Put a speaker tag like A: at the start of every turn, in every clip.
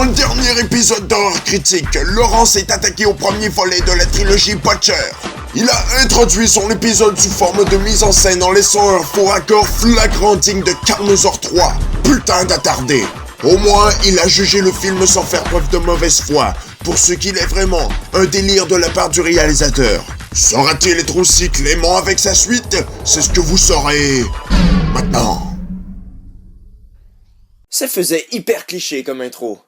A: un dernier épisode d'Horreur Critique, Laurent s'est attaqué au premier volet de la trilogie Butcher. Il a introduit son épisode sous forme de mise en scène en laissant un faux raccord flagrant digne de Carnosaur 3. Putain d'attardé. Au moins, il a jugé le film sans faire preuve de mauvaise foi, pour ce qu'il est vraiment, un délire de la part du réalisateur. Sera-t-il être aussi clément avec sa suite? C'est ce que vous saurez maintenant.
B: Ça faisait hyper cliché comme intro.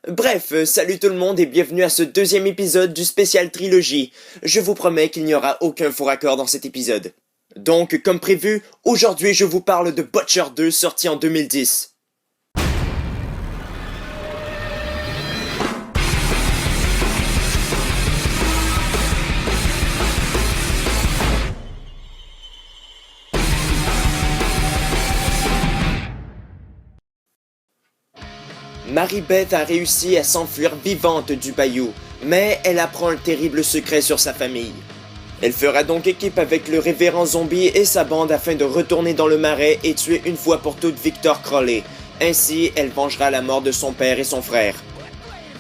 B: Bref, salut tout le monde et bienvenue à ce deuxième épisode du spécial trilogie. Je vous promets qu'il n'y aura aucun faux raccord dans cet épisode. Donc, comme prévu, aujourd'hui je vous parle de Butcher 2 sorti en 2010. Mary-Beth a réussi à s'enfuir vivante du bayou, mais elle apprend un terrible secret sur sa famille. Elle fera donc équipe avec le révérend zombie et sa bande afin de retourner dans le marais et tuer une fois pour toutes Victor Crowley. Ainsi, elle vengera la mort de son père et son frère.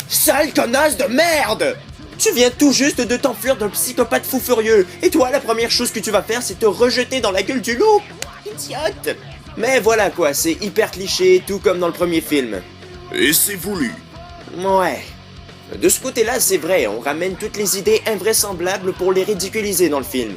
B: Sale connasse de merde! Tu viens tout juste de t'enfuir d'un psychopathe fou furieux, et toi, la première chose que tu vas faire, c'est te rejeter dans la gueule du loup! Idiote! Mais voilà quoi, c'est hyper cliché, tout comme dans le premier film.
A: Et c'est voulu.
B: Ouais. De ce côté-là, c'est vrai, on ramène toutes les idées invraisemblables pour les ridiculiser dans le film.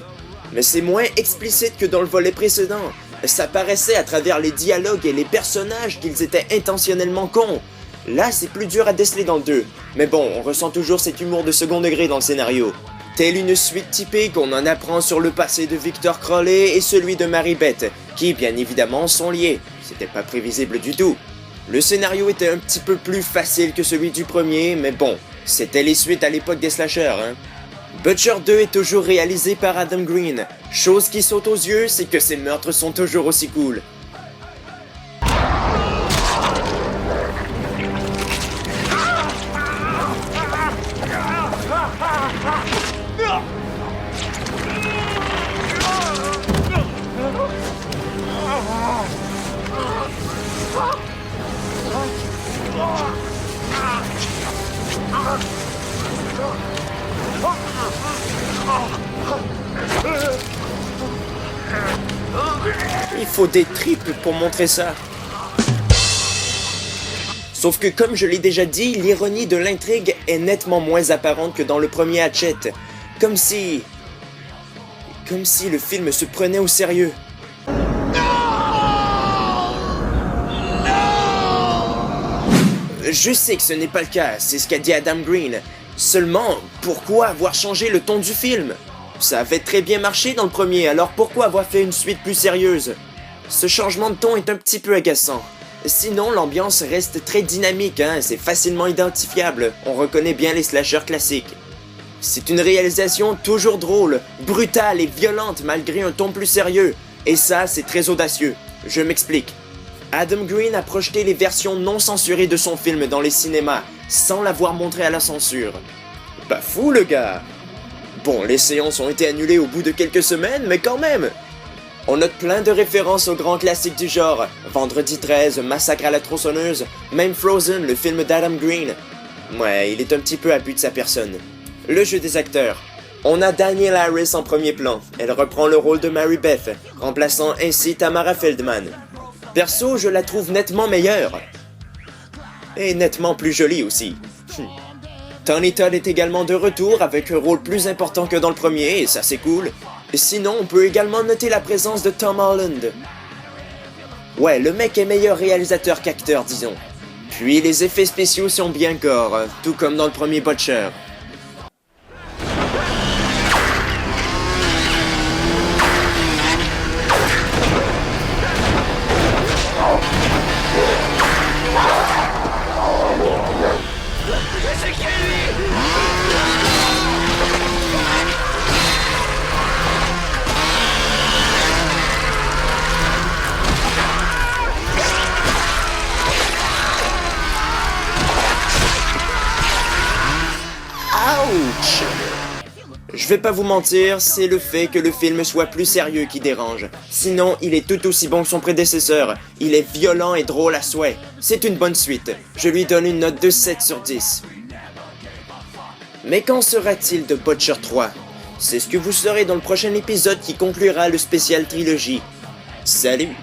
B: Mais c'est moins explicite que dans le volet précédent. Ça paraissait à travers les dialogues et les personnages qu'ils étaient intentionnellement cons. Là, c'est plus dur à déceler dans le 2. Mais bon, on ressent toujours cet humour de second degré dans le scénario. Telle une suite typique, on en apprend sur le passé de Victor Crowley et celui de Mary-Beth, qui bien évidemment sont liés. C'était pas prévisible du tout. Le scénario était un petit peu plus facile que celui du premier, mais bon, c'était les suites à l'époque des slashers, hein. Butcher 2 est toujours réalisé par Adam Green. Chose qui saute aux yeux, c'est que ses meurtres sont toujours aussi cool. Il faut des tripes pour montrer ça. Sauf que comme je l'ai déjà dit, l'ironie de l'intrigue est nettement moins apparente que dans le premier Hatchet. Comme si le film se prenait au sérieux. Je sais que ce n'est pas le cas, c'est ce qu'a dit Adam Green. Seulement, pourquoi avoir changé le ton du film? Ça avait très bien marché dans le premier, alors pourquoi avoir fait une suite plus sérieuse? Ce changement de ton est un petit peu agaçant. Sinon, l'ambiance reste très dynamique, hein, c'est facilement identifiable, on reconnaît bien les slashers classiques. C'est une réalisation toujours drôle, brutale et violente malgré un ton plus sérieux. Et ça, c'est très audacieux. Je m'explique. Adam Green a projeté les versions non censurées de son film dans les cinémas, sans l'avoir montré à la censure. Pas fou le gars! Bon, les séances ont été annulées au bout de quelques semaines, mais quand même! On note plein de références aux grands classiques du genre, Vendredi 13, Massacre à la tronçonneuse, même Frozen, le film d'Adam Green. Ouais, il est un petit peu à but de sa personne. Le jeu des acteurs. On a Danielle Harris en premier plan, elle reprend le rôle de Mary-Beth, remplaçant ainsi Tamara Feldman. Perso, je la trouve nettement meilleure. Et nettement plus jolie aussi. Tony Todd est également de retour avec un rôle plus important que dans le premier, et ça c'est cool. Sinon, on peut également noter la présence de Tom Holland. Ouais, le mec est meilleur réalisateur qu'acteur, disons. Puis les effets spéciaux sont bien gore, tout comme dans le premier Butcher. Je vais pas vous mentir, c'est le fait que le film soit plus sérieux qui dérange. Sinon, il est tout aussi bon que son prédécesseur. Il est violent et drôle à souhait. C'est une bonne suite. Je lui donne une note de 7 sur 10. Mais qu'en sera-t-il de Butcher 3 ? C'est ce que vous saurez dans le prochain épisode qui conclura le spécial trilogie. Salut!